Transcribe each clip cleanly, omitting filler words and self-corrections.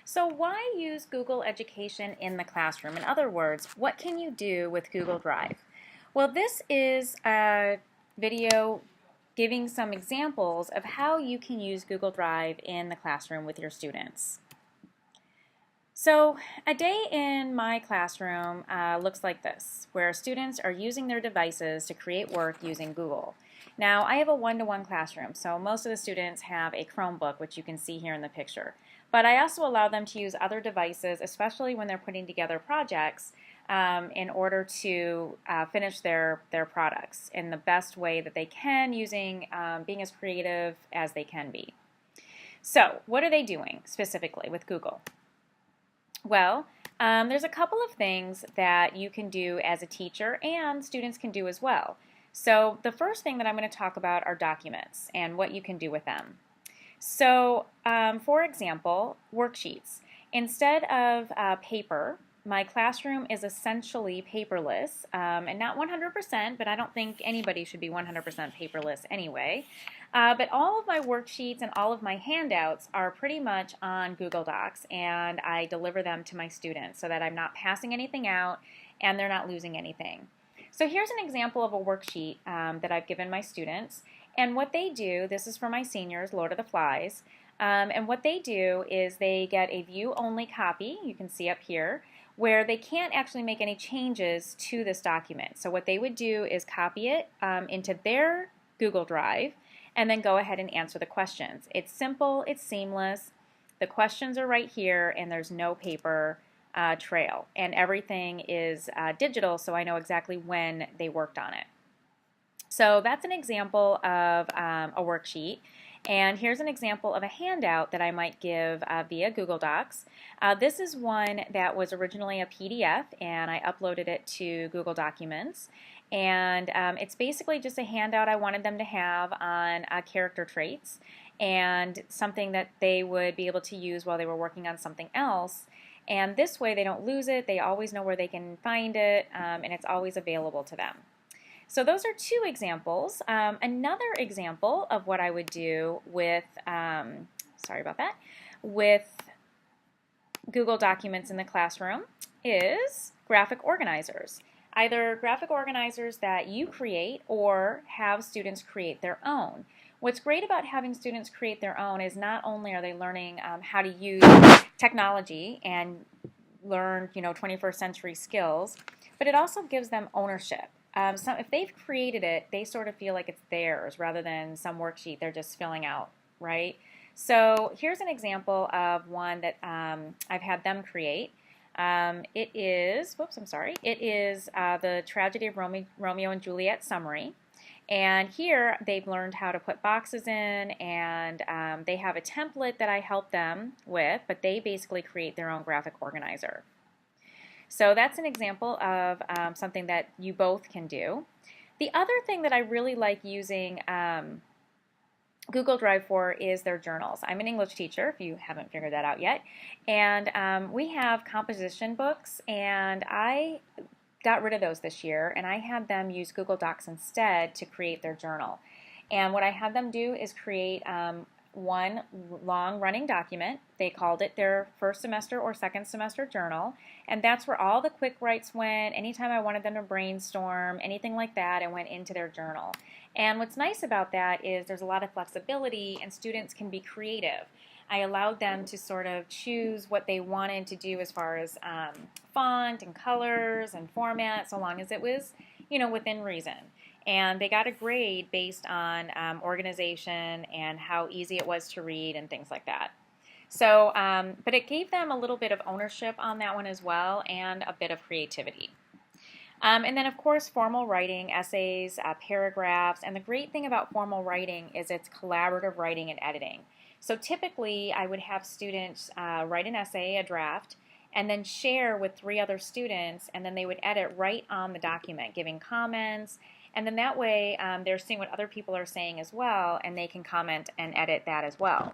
So why use Google Education in the classroom? In other words, what can you do with Google Drive? Well, this is a video giving some examples of how you can use Google Drive in the classroom with your students. So a day in my classroom looks like this, where students are using their devices to create work using Google. Now, I have a one-to-one classroom, so most of the students have a Chromebook, which you can see here in the picture. But I also allow them to use other devices, especially when they're putting together projects, in order to finish their products in the best way that they can, using being as creative as they can be. So, what are they doing specifically with Google? Well, there's a couple of things that you can do as a teacher and students can do as well. So the first thing that I'm going to talk about are documents and what you can do with them. So for example, worksheets. Instead of paper, my classroom is essentially paperless, and not 100%, but I don't think anybody should be 100% paperless anyway. But all of my worksheets and all of my handouts are pretty much on Google Docs, and I deliver them to my students so that I'm not passing anything out and they're not losing anything. So here's an example of a worksheet that I've given my students, and what they do, this is for my seniors, Lord of the Flies, and what they do is they get a view-only copy, you can see up here, where they can't actually make any changes to this document. So what they would do is copy it into their Google Drive and then go ahead and answer the questions. It's simple, it's seamless, the questions are right here, and there's no paper trail, and everything is digital, so I know exactly when they worked on it. So that's an example of a worksheet. And here's an example of a handout that I might give via Google Docs. This is one that was originally a PDF, and I uploaded it to Google Documents. And it's basically just a handout I wanted them to have on character traits and something that they would be able to use while they were working on something else. And this way they don't lose it, they always know where they can find it, and it's always available to them. So those are two examples. Another example of what I would do with, with Google Documents in the classroom is graphic organizers. Either graphic organizers that you create or have students create their own. What's great about having students create their own is not only are they learning how to use technology and learn 21st century skills, but it also gives them ownership. So if they've created it, they sort of feel like it's theirs rather than some worksheet they're just filling out, right? So here's an example of one that I've had them create. It is the Tragedy of Romeo and Juliet summary. And here they've learned how to put boxes in, and they have a template that I help them with, but they basically create their own graphic organizer. So that's an example of something that you both can do. The other thing that I really like using Google Drive for is their journals. I'm an English teacher, if you haven't figured that out yet, and we have composition books, and I got rid of those this year, and I had them use Google Docs instead to create their journal. And what I had them do is create one long-running document. They called it their first semester or second semester journal, and that's where all the quick writes went. Anytime I wanted them to brainstorm, anything like that, it went into their journal. And what's nice about that is there's a lot of flexibility, and students can be creative. I allowed them to sort of choose what they wanted to do as far as font and colors and format, so long as it was, within reason. And they got a grade based on organization and how easy it was to read and things like that. So, but it gave them a little bit of ownership on that one as well, and a bit of creativity. And then, of course, formal writing, essays, paragraphs, and the great thing about formal writing is it's collaborative writing and editing. So typically, I would have students write an essay, a draft, and then share with 3 other students, and then they would edit right on the document, giving comments, and then that way they're seeing what other people are saying as well, and they can comment and edit that as well.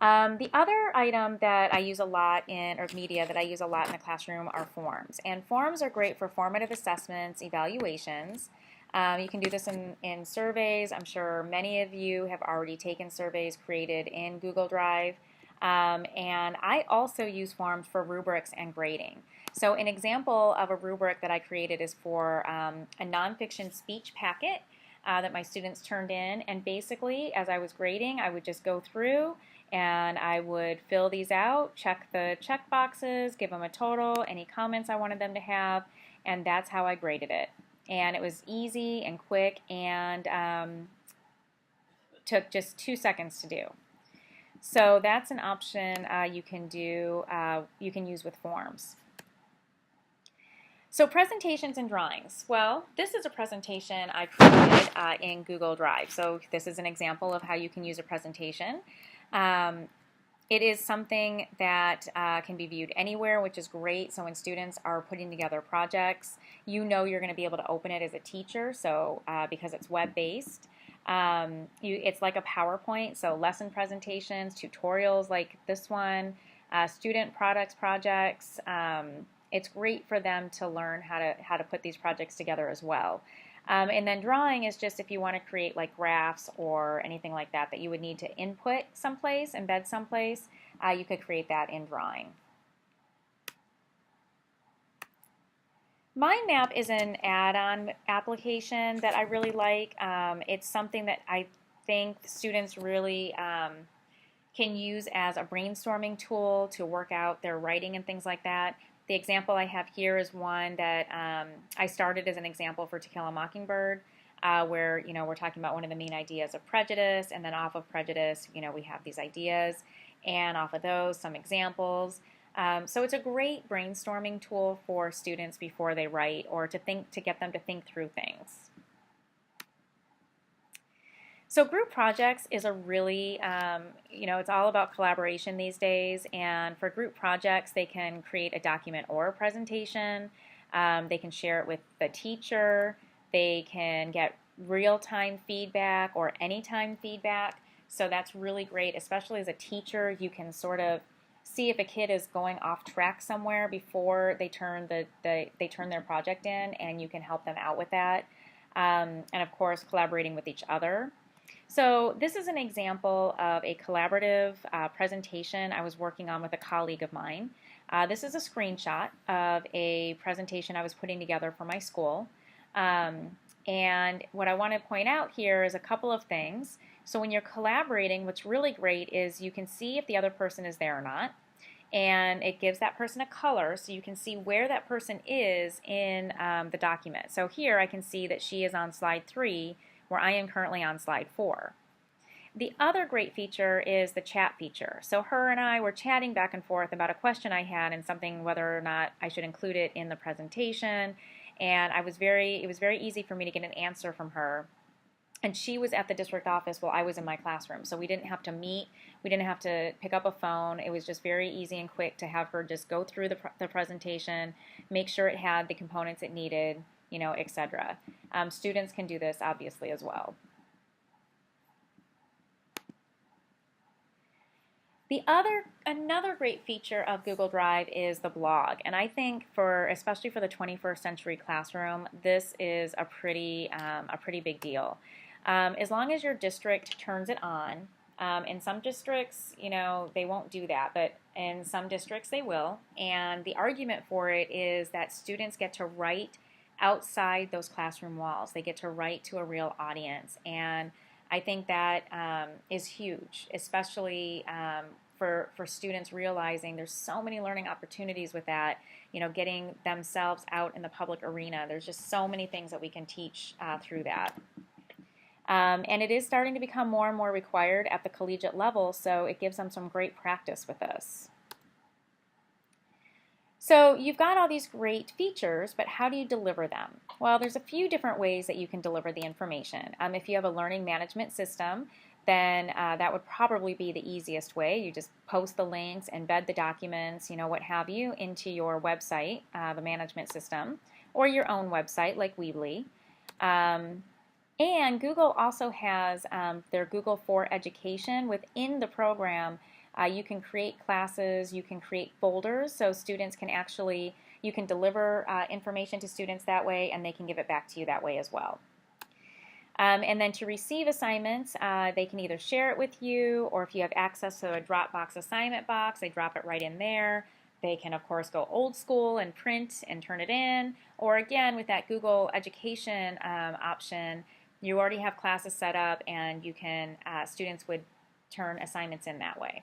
The other item that I use a lot or media that I use a lot in the classroom are forms. And forms are great for formative assessments, evaluations. You can do this in surveys. I'm sure many of you have already taken surveys created in Google Drive. And I also use forms for rubrics and grading. So an example of a rubric that I created is for a nonfiction speech packet that my students turned in. And basically, as I was grading, I would just go through and I would fill these out, check the check boxes, give them a total, any comments I wanted them to have, and that's how I graded it. And it was easy and quick and took just 2 seconds to do. So that's an option you can do, you can use with forms. So presentations and drawings. Well, this is a presentation I created in Google Drive. So this is an example of how you can use a presentation. It is something that can be viewed anywhere, which is great. So when students are putting together projects, you know you're going to be able to open it as a teacher, so because it's web-based. It's like a PowerPoint, so lesson presentations, tutorials like this one, student projects. It's great for them to learn how to put these projects together as well. And then drawing is just if you want to create like graphs or anything like that that you would need to input someplace, embed someplace, you could create that in drawing. Mind Map is an add-on application that I really like. It's something that I think students really can use as a brainstorming tool to work out their writing and things like that. The example I have here is one that I started as an example for To Kill a Mockingbird, where we're talking about one of the main ideas of prejudice, and then off of prejudice, we have these ideas, and off of those, some examples. So it's a great brainstorming tool for students before they write, or to get them to think through things. So group projects is a really, it's all about collaboration these days, and for group projects they can create a document or a presentation, they can share it with the teacher, they can get real-time feedback or anytime feedback, so that's really great, especially as a teacher. You can sort of see if a kid is going off track somewhere before they turn their project in, and you can help them out with that, and of course collaborating with each other. So this is an example of a collaborative presentation I was working on with a colleague of mine. This is a screenshot of a presentation I was putting together for my school. And what I want to point out here is a couple of things. So when you're collaborating, what's really great is you can see if the other person is there or not. And it gives that person a color so you can see where that person is in the document. So here I can see that she is on slide 3, where I am currently on slide 4. The other great feature is the chat feature. So her and I were chatting back and forth about a question I had and something, whether or not I should include it in the presentation. And it was very easy for me to get an answer from her. And she was at the district office while I was in my classroom. So we didn't have to meet, we didn't have to pick up a phone. It was just very easy and quick to have her just go through the presentation, make sure it had the components it needed, etc. Students can do this obviously as well. Another great feature of Google Drive is the blog, and I think especially for the 21st century classroom, this is a pretty big deal. As long as your district turns it on, in some districts, they won't do that, but in some districts they will, and the argument for it is that students get to write outside those classroom walls. They get to write to a real audience, and I think that is huge, especially for students realizing there's so many learning opportunities with that, getting themselves out in the public arena. There's just so many things that we can teach through that. And it is starting to become more and more required at the collegiate level, so it gives them some great practice with this. So you've got all these great features, but how do you deliver them? Well, there's a few different ways that you can deliver the information. If you have a learning management system, then that would probably be the easiest way. You just post the links, embed the documents, what have you, into your website, the management system, or your own website like Weebly. And Google also has their Google for Education. Within the program, you can create classes, you can create folders, so students can you can deliver information to students that way, and they can give it back to you that way as well. And then to receive assignments, they can either share it with you, or if you have access to a Dropbox assignment box, they drop it right in there. They can, of course, go old school and print and turn it in. Or again, with that Google Education option, you already have classes set up, and you can students would turn assignments in that way.